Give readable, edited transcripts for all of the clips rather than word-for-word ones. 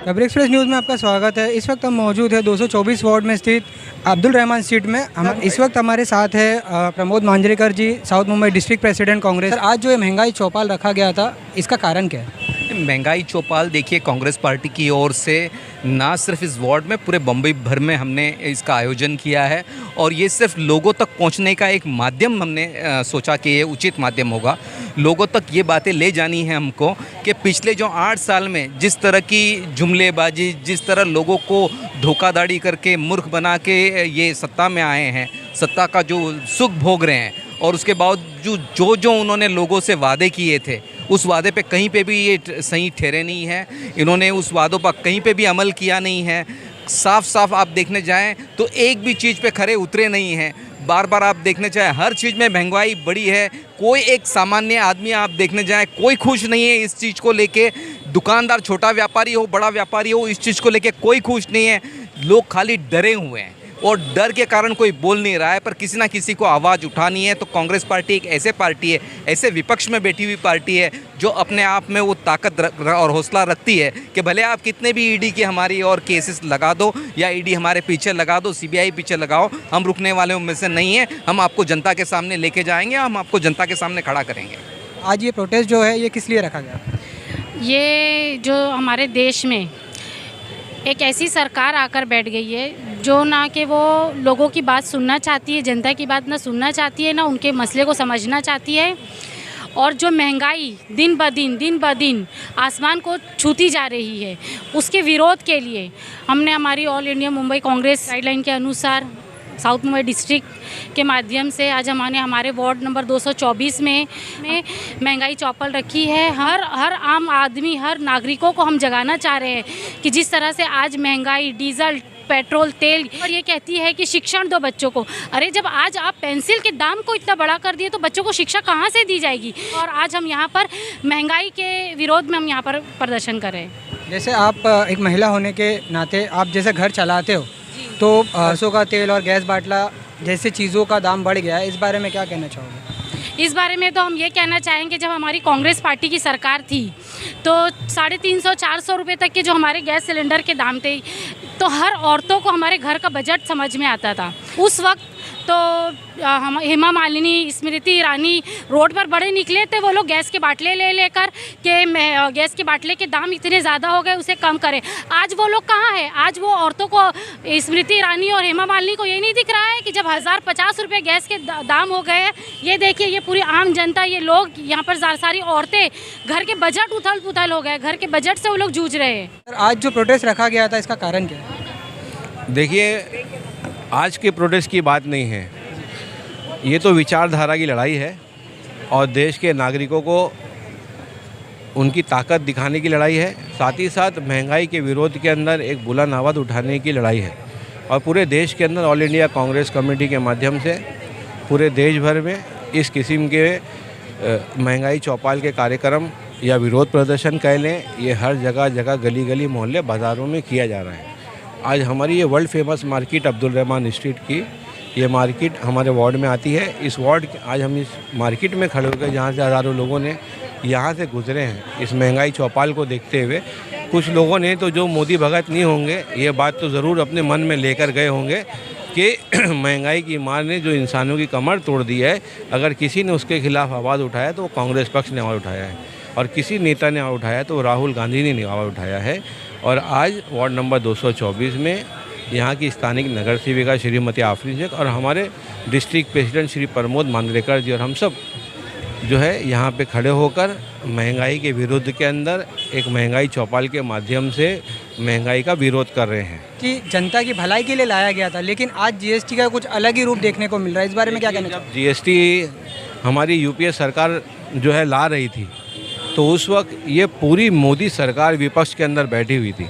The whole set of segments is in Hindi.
खबर एक्सप्रेस न्यूज़ में आपका स्वागत है। इस वक्त हम मौजूद है 224 वार्ड में स्थित अब्दुल रहमान स्ट्रीट में। हम इस वक्त हमारे साथ है Pramod Manjrekar ji, south Mumbai district president Congress. Sir, आज जो ये महंगाई चौपाल रखा गया था, इसका कारण क्या है? महंगाई चौपाल देखिए, कांग्रेस पार्टी की ओर से ना सिर्फ इस वार्ड में, पूरे बम्बई भर में हमने इसका आयोजन किया है। और ये सिर्फ लोगों तक पहुंचने का एक माध्यम हमने सोचा कि ये उचित माध्यम होगा। लोगों तक ये बातें ले जानी है हमको कि पिछले जो 8 साल में जिस तरह की जुमलेबाजी, जिस तरह लोगों को धोखाधड़ी करके मूर्ख बना के ये सत्ता में आए हैं, सत्ता का जो सुख भोग रहे हैं, और उसके बावजूद जो उन्होंने लोगों से वादे किए थे, उस वादे पे कहीं पे भी ये सही ठहरे नहीं है। इन्होंने उस वादों पर कहीं पे भी अमल किया नहीं है। साफ साफ आप देखने जाएं तो एक भी चीज़ पे खरे उतरे नहीं हैं। बार बार आप देखने चाहें, हर चीज़ में महंगाई बढ़ी है। कोई एक सामान्य आदमी आप देखने जाएं, कोई खुश नहीं है इस चीज़ को लेके। दुकानदार, छोटा व्यापारी हो, बड़ा व्यापारी हो, इस चीज़ को लेके कोई खुश नहीं है। लोग खाली डरे हुए हैं और डर के कारण कोई बोल नहीं रहा है। पर किसी ना किसी को आवाज़ उठानी है। तो कांग्रेस पार्टी एक ऐसे पार्टी है, ऐसे विपक्ष में बैठी हुई पार्टी है जो अपने आप में वो ताकत और हौसला रखती है कि भले आप कितने भी ईडी की हमारी और केसेस लगा दो, या ईडी हमारे पीछे लगा दो, सीबीआई पीछे लगाओ, हम रुकने वाले में से नहीं है। हम आपको जनता के सामने लेके जाएंगे, हम आपको जनता के सामने खड़ा करेंगे। आज ये प्रोटेस्ट जो है, ये किस लिए रखा गया? ये जो हमारे देश में एक ऐसी सरकार आकर बैठ गई है जो ना कि वो लोगों की बात सुनना चाहती है, जनता की बात ना सुनना चाहती है, ना उनके मसले को समझना चाहती है। और जो महंगाई दिन ब दिन आसमान को छूती जा रही है, उसके विरोध के लिए हमने हमारी all India Mumbai Congress guideline के अनुसार साउथ मुंबई डिस्ट्रिक्ट के माध्यम से आज हमने हमारे वार्ड नंबर 224 में महंगाई चौपाल रखी है। हर आम आदमी, हर नागरिकों को हम जगाना चाह रहे हैं कि जिस तरह से आज महंगाई, डीजल, पेट्रोल, तेल, और ये कहती है कि शिक्षण दो बच्चों को। अरे जब आज आप पेंसिल के दाम को इतना बड़ा कर दिए तो बच्चों को शिक्षा कहाँ से दी जाएगी? और आज हम यहाँ पर महंगाई के विरोध में हम यहाँ पर प्रदर्शन कर रहे हैं। जैसे आप एक महिला होने के नाते, आप जैसे घर चलाते हो, तो सरसों का तेल और गैस बाटला जैसे चीज़ों का दाम बढ़ गया है, इस बारे में क्या कहना चाहोगे? इस बारे में तो हम ये कहना चाहेंगे, जब हमारी कांग्रेस पार्टी की सरकार थी तो 350-400 रुपये तक के जो हमारे गैस सिलेंडर के दाम थे, तो हर औरतों को हमारे घर का बजट समझ में आता था। उस वक्त तो हम हेमा मालिनी, स्मृति ईरानी रोड पर बड़े निकले थे, वो लोग गैस के बाटले लेकर के गैस के बाटले के दाम इतने ज़्यादा हो गए, उसे कम करें। आज वो लोग कहाँ हैं? आज वो औरतों को, स्मृति ईरानी और हेमा मालिनी को ये नहीं दिख रहा है कि जब 1050 रुपये गैस के दाम हो गए हैं, ये देखिए, ये पूरी आम जनता, ये लोग यहाँ पर सारी औरतें, घर के बजट उथल पुथल हो गए, घर के बजट से वो लोग जूझ रहे हैं। सर, आज जो प्रोटेस्ट रखा गया था, इसका कारण क्या है? देखिए, आज के प्रोटेस्ट की बात नहीं है, ये तो विचारधारा की लड़ाई है और देश के नागरिकों को उनकी ताकत दिखाने की लड़ाई है। साथ ही साथ महंगाई के विरोध के अंदर एक बुलंद आवाज़ उठाने की लड़ाई है। और पूरे देश के अंदर ऑल इंडिया कांग्रेस कमेटी के माध्यम से पूरे देश भर में इस किस्म के महंगाई चौपाल के कार्यक्रम या विरोध प्रदर्शन कह लें, ये हर जगह गली गली, मोहल्ले, बाज़ारों में किया जा रहा है। आज हमारी ये world famous market Abdul Rahman street की ये मार्केट हमारे वार्ड में आती है। इस वार्ड आज हम इस मार्केट में खड़े होकर, जहाँ से हज़ारों लोगों ने यहाँ से गुजरे हैं इस महंगाई चौपाल को देखते हुए। कुछ लोगों ने तो जो मोदी भगत नहीं होंगे, ये बात तो ज़रूर अपने मन में लेकर गए होंगे कि महंगाई की मार ने जो इंसानों की कमर तोड़ दी है, अगर किसी ने उसके खिलाफ आवाज़ उठाया तो वो कांग्रेस पक्ष ने आवाज़ उठाया है, और किसी नेता ने आवाज़ उठाया तो राहुल गांधी ने आवाज़ उठाया है। और आज वार्ड नंबर 224 में यहाँ की स्थानिक नगर सेविका श्रीमती आफरीन शेख और हमारे डिस्ट्रिक्ट प्रेसिडेंट श्री प्रमोद मांजरेकर जी और हम सब जो है यहाँ पे खड़े होकर महंगाई के विरोध के अंदर एक महंगाई चौपाल के माध्यम से महंगाई का विरोध कर रहे हैं। कि जनता की भलाई के लिए लाया गया था, लेकिन आज जीएसटी का कुछ अलग ही रूप देखने को मिल रहा है, इस बारे में क्या कहना चाहिए? जीएसटी हमारी यूपीए सरकार जो है ला रही थी, तो उस वक्त ये पूरी मोदी सरकार विपक्ष के अंदर बैठी हुई थी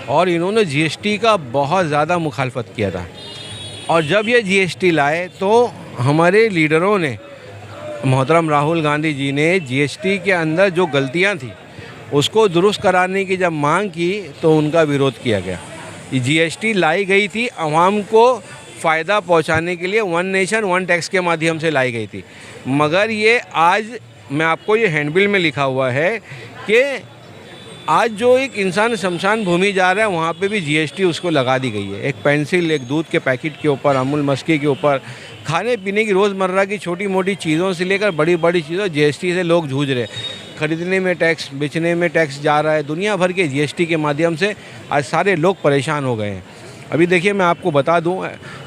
और इन्होंने जीएसटी का बहुत ज़्यादा मुखालफत किया था। और जब ये जीएसटी लाए तो हमारे लीडरों ने, मोहतरम राहुल गांधी जी ने जीएसटी के अंदर जो गलतियां थी उसको दुरुस्त कराने की जब मांग की तो उनका विरोध किया गया। जीएसटी लाई गई थी आवाम को फ़ायदा पहुंचाने के लिए, वन नेशन वन टैक्स के माध्यम से लाई गई थी, मगर ये आज मैं आपको ये हैंडबिल में लिखा हुआ है कि आज जो एक इंसान शमशान भूमि जा रहा है वहाँ पे भी जीएसटी उसको लगा दी गई है। एक पेंसिल, एक दूध के पैकेट के ऊपर, अमूल मस्की के ऊपर, खाने पीने की रोज़मर्रा की छोटी मोटी चीज़ों से लेकर बड़ी बड़ी चीज़ों जीएसटी से लोग जूझ रहे हैं। खरीदने में टैक्स, बेचने में टैक्स जा रहा है। दुनिया भर के जीएसटी के माध्यम से आज सारे लोग परेशान हो गए हैं। अभी देखिए, मैं आपको बता दूं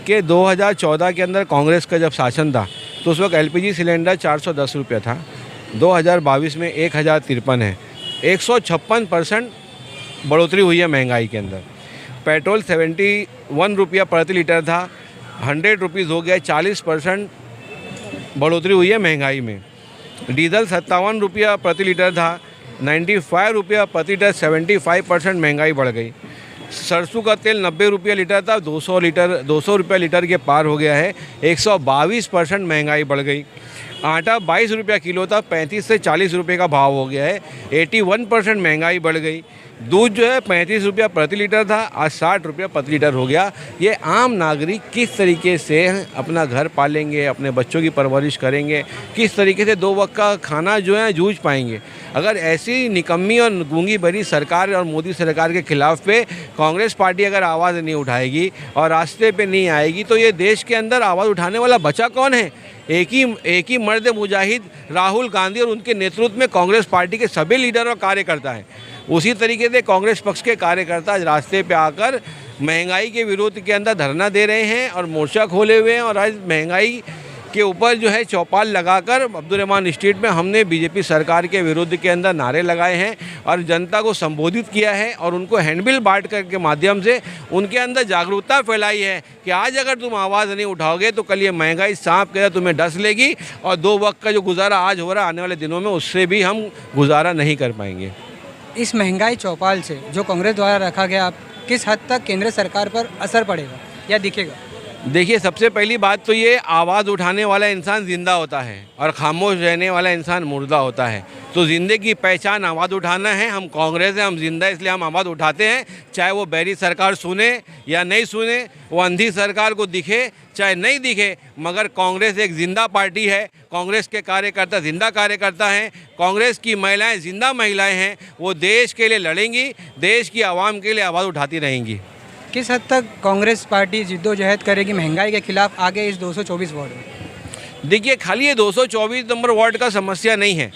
कि 2014 के अंदर कांग्रेस का जब शासन था तो उस वक्त एलपीजी सिलेंडर 410 रुपये था। 2022 में 1053 है। 156% बढ़ोतरी हुई है महंगाई के अंदर। पेट्रोल 71 रुपया प्रति लीटर था, 100 रुपीज़ हो गया, 40% बढ़ोतरी हुई है महंगाई में। डीजल 57 रुपया प्रति लीटर था, 95 रुपया प्रति लीटर, 75% महंगाई बढ़ गई। सरसों का तेल 90 रुपया लीटर था, 200 रुपया लीटर के पार हो गया है, 122% महंगाई बढ़ गई। आटा 22 रुपया किलो था, 35 से 40 रुपये का भाव हो गया है, 81% महंगाई बढ़ गई। दूध जो है 35 रुपया प्रति लीटर था, आज 60 रुपया प्रति लीटर हो गया। ये आम नागरिक किस तरीके से अपना घर पालेंगे, अपने बच्चों की परवरिश करेंगे, किस तरीके से 2 वक्त का खाना जो है जूझ पाएंगे? अगर ऐसी निकम्मी और गूंगी भरी सरकार और मोदी सरकार के खिलाफ पे कांग्रेस पार्टी अगर आवाज़ नहीं उठाएगी और रास्ते पे नहीं आएगी तो ये देश के अंदर आवाज़ उठाने वाला बचा कौन है? एक ही मर्द मुजाहिद राहुल गांधी और उनके नेतृत्व में कांग्रेस पार्टी के सभी लीडर और कार्यकर्ता हैं। उसी तरीके से कांग्रेस पक्ष के कार्यकर्ता आज रास्ते पे आकर महंगाई के विरोध के अंदर धरना दे रहे हैं और मोर्चा खोले हुए हैं। और आज महंगाई के ऊपर जो है चौपाल लगाकर अब्दुल रहमान स्ट्रीट में हमने बीजेपी सरकार के विरुद्ध के अंदर नारे लगाए हैं और जनता को संबोधित किया है और उनको हैंडबिल बांट कर के माध्यम से उनके अंदर जागरूकता फैलाई है कि आज अगर तुम आवाज़ नहीं उठाओगे तो कल ये महंगाई सांप के तुम्हें डस लेगी और 2 वक्त का जो गुजारा आज हो रहा है आने वाले दिनों में उससे भी हम गुजारा नहीं कर पाएंगे। इस महंगाई चौपाल से जो कांग्रेस द्वारा रखा गया, किस हद तक केंद्र सरकार पर असर पड़ेगा या दिखेगा? देखिए, सबसे पहली बात तो ये आवाज़ उठाने वाला इंसान ज़िंदा होता है और खामोश रहने वाला इंसान मुर्दा होता है। तो ज़िंदगी की पहचान आवाज़ उठाना है। हम कांग्रेस हैं, हम जिंदा, इसलिए हम आवाज़ उठाते हैं। चाहे वो बैरी सरकार सुने या नहीं सुने, वो अंधी सरकार को दिखे चाहे नहीं दिखे, मगर कांग्रेस एक ज़िंदा पार्टी है। कांग्रेस के कार्यकर्ता ज़िंदा कार्यकर्ता हैं। कांग्रेस की महिलाएँ ज़िंदा महिलाएँ हैं। वो देश के लिए लड़ेंगी, देश की आवाम के लिए आवाज़ उठाती रहेंगी। किस हद तक कांग्रेस पार्टी जिद्दोजहद करेगी महंगाई के खिलाफ आगे इस 224 वार्ड में? देखिए, खाली ये 224 नंबर वार्ड का समस्या नहीं है,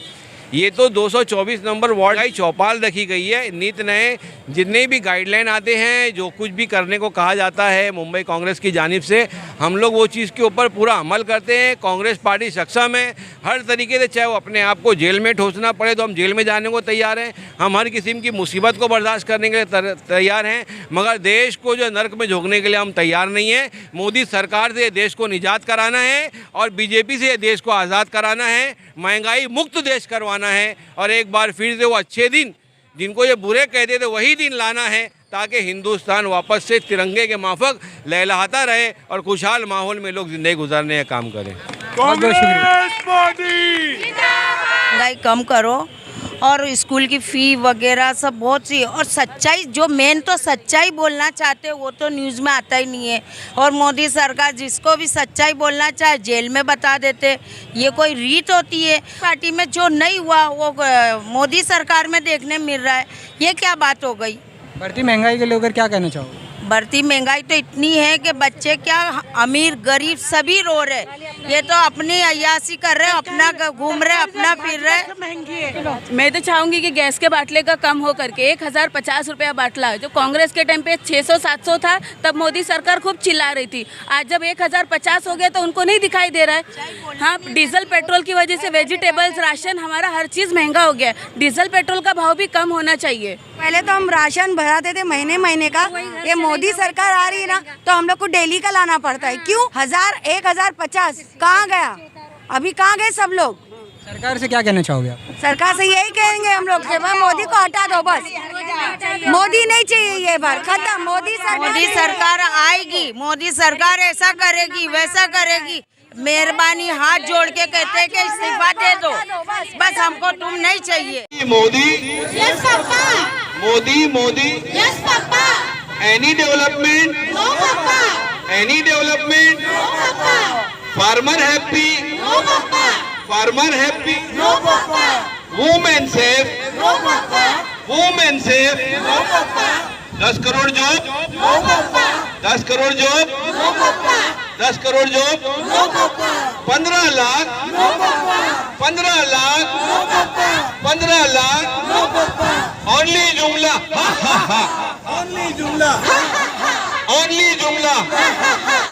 ये तो 224 नंबर वार्ड की चौपाल रखी गई है। नित नए जितने भी गाइडलाइन आते हैं, जो कुछ भी करने को कहा जाता है मुंबई कांग्रेस की जानिब से, हम लोग वो चीज़ के ऊपर पूरा अमल करते हैं। कांग्रेस पार्टी सक्षम है हर तरीके से, चाहे वो अपने आप को जेल में ठोसना पड़े तो हम जेल में जाने को तैयार हैं। हम हर किस्म की मुसीबत को बर्दाश्त करने के लिए तैयार हैं, मगर देश को जो नर्क में झोंकने के लिए हम तैयार नहीं हैं। मोदी सरकार से देश को निजात कराना है और बीजेपी से देश को आज़ाद कराना है, महंगाई मुक्त देश करवाना है और एक बार फिर से वो अच्छे दिन जिनको ये बुरे कहते थे वही दिन लाना है, ताकि हिंदुस्तान वापस से तिरंगे के माफक लहलहाता रहे और खुशहाल माहौल में लोग जिंदगी गुजारने का काम करें। बहुत बहुत शुक्रिया। महंगाई कम करो और स्कूल की फ़ी वगैरह सब बहुत सी, और सच्चाई जो मेन तो सच्चाई बोलना चाहते वो तो न्यूज़ में आता ही नहीं है। और मोदी सरकार जिसको भी सच्चाई बोलना चाहे जेल में बता देते। ये कोई रीत होती है? पार्टी में जो नहीं हुआ वो मोदी सरकार में देखने मिल रहा है, ये क्या बात हो गई? बढ़ती महंगाई के लेकर क्या कहना चाहोगे? बढ़ती महंगाई तो इतनी है कि बच्चे क्या, अमीर गरीब सभी रो रहे। ये तो अपनी अय्यासी कर रहे, अपना घूम रहे, अपना फिर रहे। मैं तो चाहूँगी कि गैस के बाटले का कम हो करके 1050 रुपया बाटला, जो कांग्रेस के टाइम पे 600-700 था, तब मोदी सरकार खूब चिल्ला रही थी। आज जब 1050 हो गया तो उनको नहीं दिखाई दे रहा है। हाँ, डीजल पेट्रोल की वजह से वेजिटेबल्स, राशन, हमारा हर चीज़ महंगा हो गया है। डीजल पेट्रोल का भाव भी कम होना चाहिए। पहले तो हम राशन भराते थे महीने का, ये मोदी सरकार आ रही है ना तो हम लोग को डेली का लाना पड़ता है। क्यों? 1050 कहाँ गया? अभी कहाँ गए सब लोग? सरकार से क्या कहना चाहोगे आप? सरकार से यही कहेंगे हम लोग कि मोदी को हटा दो, बस मोदी नहीं चाहिए, ये बार खत्म। मोदी सरकार आएगी, मोदी सरकार ऐसा करेगी वैसा करेगी। मेहरबानी हाथ जोड़ के कहते हैं कि इस्तीफा दे दो, बस हमको तुम नहीं चाहिए। Modi yes papa, Modi yes papa, any development no papa, any development no papa, farmer happy no papa, farmer happy no papa, women safe no papa, women safe 10 crore job 10 crore job 10 crore job 15 lakh 15 lakh 15 lakh only जुमला ओनली जुमला